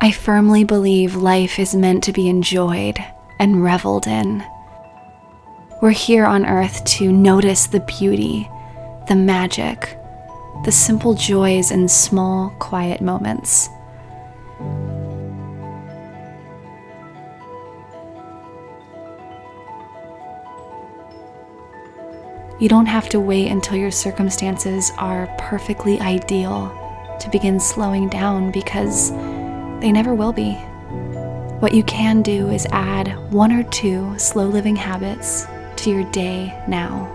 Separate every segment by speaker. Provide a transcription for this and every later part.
Speaker 1: I firmly believe life is meant to be enjoyed and reveled in. We're here on earth to notice the beauty, the magic, the simple joys in small, quiet moments. You don't have to wait until your circumstances are perfectly ideal to begin slowing down, because they never will be. What you can do is add 1 or 2 slow living habits to your day now.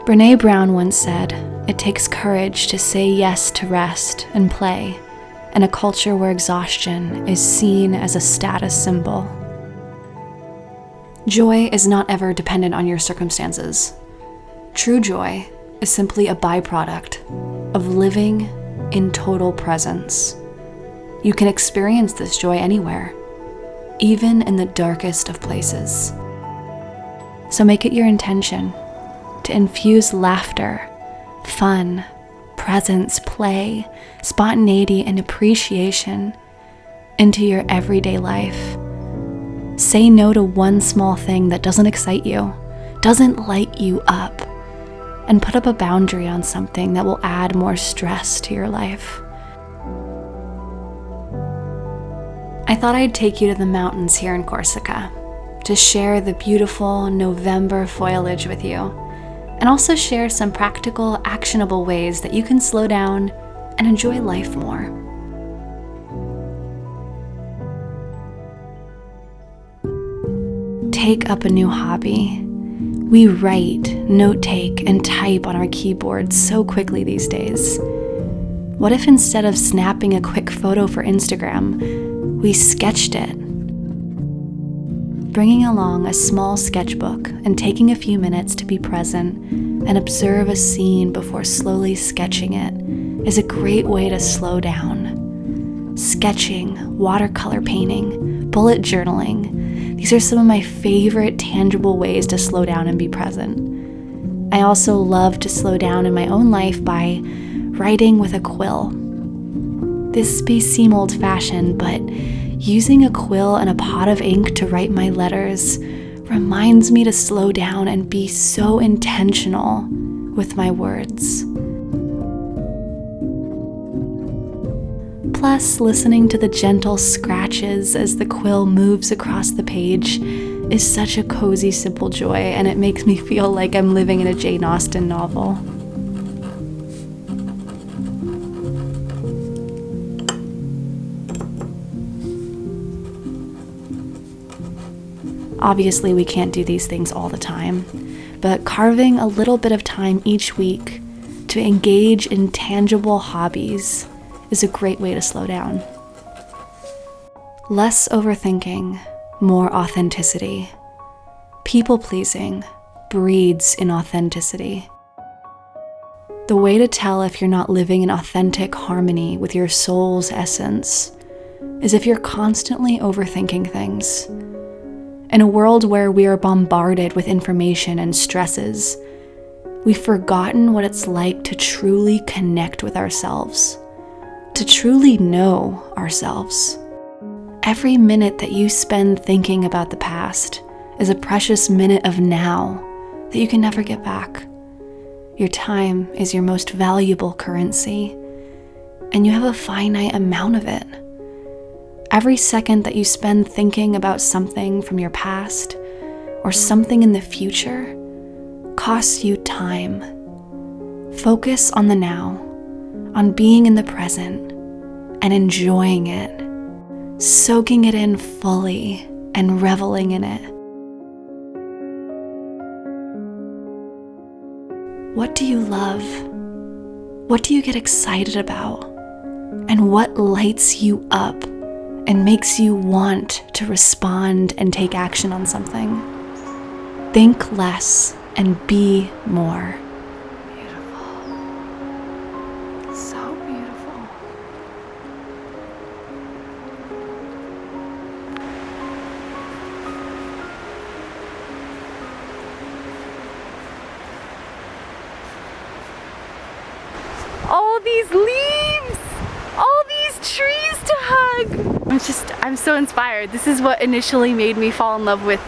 Speaker 1: Brené Brown once said, "It takes courage to say yes to rest and play in a culture where exhaustion is seen as a status symbol." Joy is not ever dependent on your circumstances. True joy is simply a byproduct of living in total presence. You can experience this joy anywhere, even in the darkest of places. So make it your intention to infuse laughter, fun, presence, play, spontaneity, and appreciation into your everyday life. Say no to one small thing that doesn't excite you, doesn't light you up, and put up a boundary on something that will add more stress to your life. I thought I'd take you to the mountains here in Corsica to share the beautiful November foliage with you, and also share some practical, actionable ways that you can slow down and enjoy life more. Take up a new hobby. We write, note-take, and type on our keyboards so quickly these days. What if instead of snapping a quick photo for Instagram, we sketched it? Bringing along a small sketchbook and taking a few minutes to be present and observe a scene before slowly sketching it is a great way to slow down. Sketching, watercolor painting, bullet journaling, these are some of my favorite tangible ways to slow down and be present. I also love to slow down in my own life by writing with a quill. This may seem old-fashioned, but using a quill and a pot of ink to write my letters reminds me to slow down and be so intentional with my words. Plus, listening to the gentle scratches as the quill moves across the page is such a cozy, simple joy, and it makes me feel like I'm living in a Jane Austen novel. Obviously, we can't do these things all the time, but carving a little bit of time each week to engage in tangible hobbies is a great way to slow down. Less overthinking, more authenticity. People-pleasing breeds inauthenticity. The way to tell if you're not living in authentic harmony with your soul's essence is if you're constantly overthinking things. In a world where we are bombarded with information and stresses, we've forgotten what it's like to truly connect with ourselves, to truly know ourselves. Every minute that you spend thinking about the past is a precious minute of now that you can never get back. Your time is your most valuable currency, and you have a finite amount of it. Every second that you spend thinking about something from your past or something in the future costs you time. Focus on the now, on being in the present and enjoying it, soaking it in fully and reveling in it. What do you love? What do you get excited about? And what lights you up and makes you want to respond and take action on something? Think less and be more.
Speaker 2: Beautiful. So beautiful. All these leaves! All these trees to hug!
Speaker 3: I'm so inspired. This is what initially made me fall in love with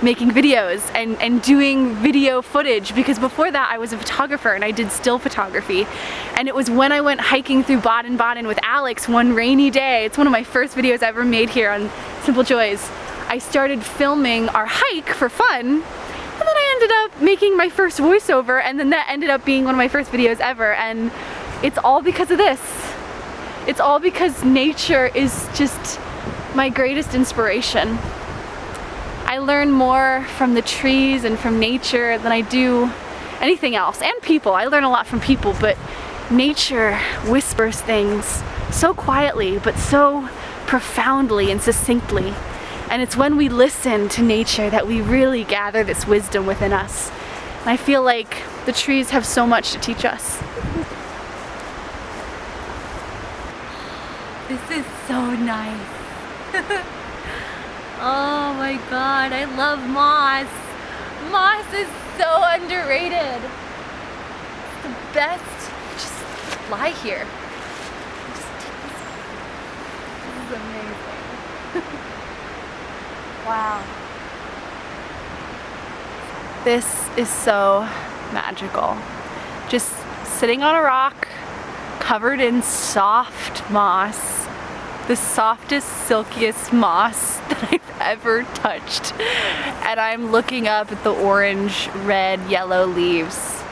Speaker 3: making videos and doing video footage, because before that I was a photographer and I did still photography. And it was when I went hiking through Baden-Baden with Alex one rainy day, it's one of my first videos I ever made here on Simple Joys, I started filming our hike for fun, and then I ended up making my first voiceover, and then that ended up being one of my first videos ever, and it's all because of this. It's all because nature is just my greatest inspiration. I learn more from the trees and from nature than I do anything else, and people. I learn a lot from people, but nature whispers things so quietly but so profoundly and succinctly. And it's when we listen to nature that we really gather this wisdom within us. And I feel like the trees have so much to teach us. This is so nice. Oh my god, I love moss. Moss is so underrated. It's the best. Just lie here. Just take this. This is amazing. Wow. This is so magical. Just sitting on a rock, covered in soft moss. The softest, silkiest moss that I've ever touched. And I'm looking up at the orange, red, yellow leaves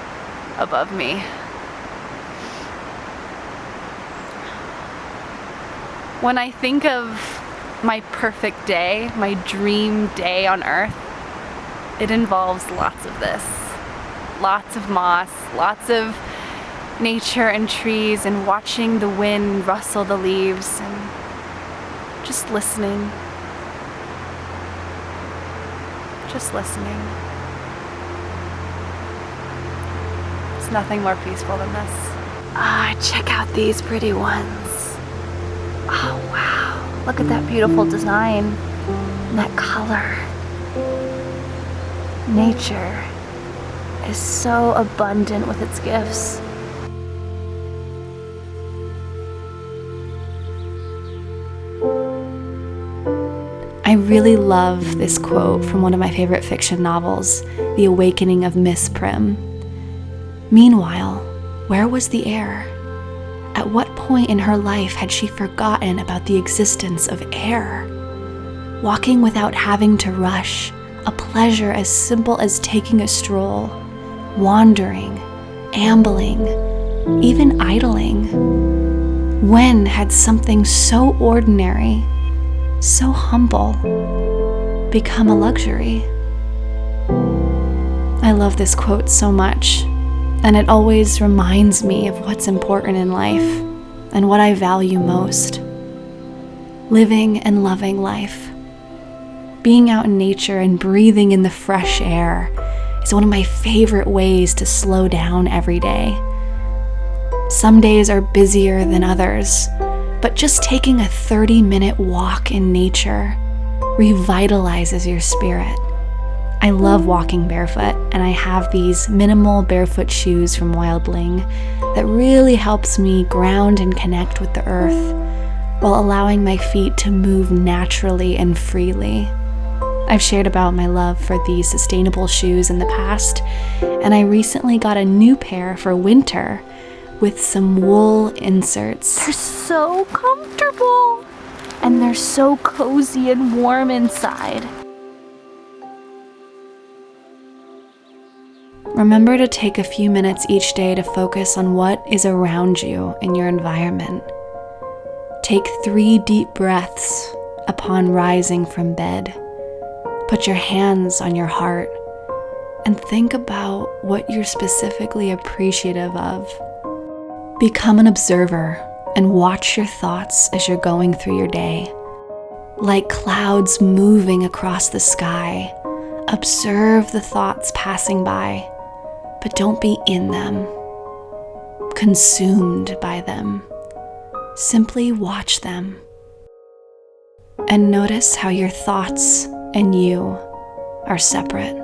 Speaker 3: above me. When I think of my perfect day, my dream day on Earth, it involves lots of this. Lots of moss, lots of nature and trees, and watching the wind rustle the leaves, and just listening. Just listening. There's nothing more peaceful than this. Ah, check out these pretty ones. Oh wow, look at that beautiful design and that color. Nature is so abundant with its gifts.
Speaker 1: I really love this quote from one of my favorite fiction novels, The Awakening of Miss Prim. Meanwhile, where was the air? At what point in her life had she forgotten about the existence of air? Walking without having to rush, a pleasure as simple as taking a stroll, wandering, ambling, even idling. When had something so ordinary, so humble, become a luxury? I love this quote so much, and it always reminds me of what's important in life and what I value most. Living and loving life. Being out in nature and breathing in the fresh air is one of my favorite ways to slow down every day. Some days are busier than others, but just taking a 30-minute walk in nature revitalizes your spirit. I love walking barefoot, and I have these minimal barefoot shoes from Wildling that really helps me ground and connect with the earth while allowing my feet to move naturally and freely. I've shared about my love for these sustainable shoes in the past, and I recently got a new pair for winter with some wool inserts.
Speaker 3: They're so comfortable, and they're so cozy and warm inside.
Speaker 1: Remember to take a few minutes each day to focus on what is around you in your environment. Take 3 deep breaths upon rising from bed. Put your hands on your heart and think about what you're specifically appreciative of. Become an observer and watch your thoughts as you're going through your day. Like clouds moving across the sky, observe the thoughts passing by, but don't be in them, consumed by them. Simply watch them. And notice how your thoughts and you are separate.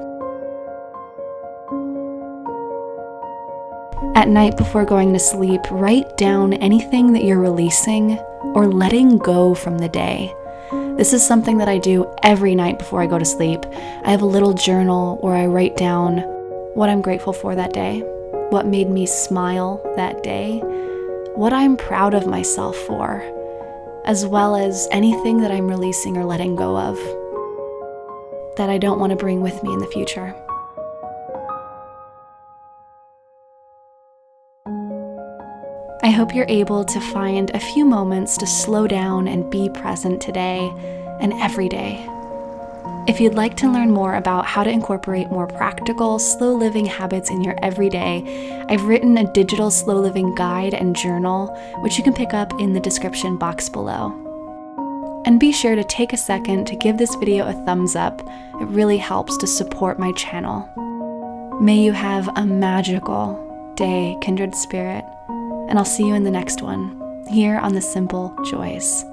Speaker 1: At night before going to sleep, write down anything that you're releasing or letting go from the day. This is something that I do every night before I go to sleep. I have a little journal where I write down what I'm grateful for that day, what made me smile that day, what I'm proud of myself for, as well as anything that I'm releasing or letting go of that I don't want to bring with me in the future. I hope you're able to find a few moments to slow down and be present today and every day. If you'd like to learn more about how to incorporate more practical, slow living habits in your everyday, I've written a digital slow living guide and journal, which you can pick up in the description box below. And be sure to take a second to give this video a thumbs up. It really helps to support my channel. May you have a magical day, kindred spirit, and I'll see you in the next one, here on The Simple Joys.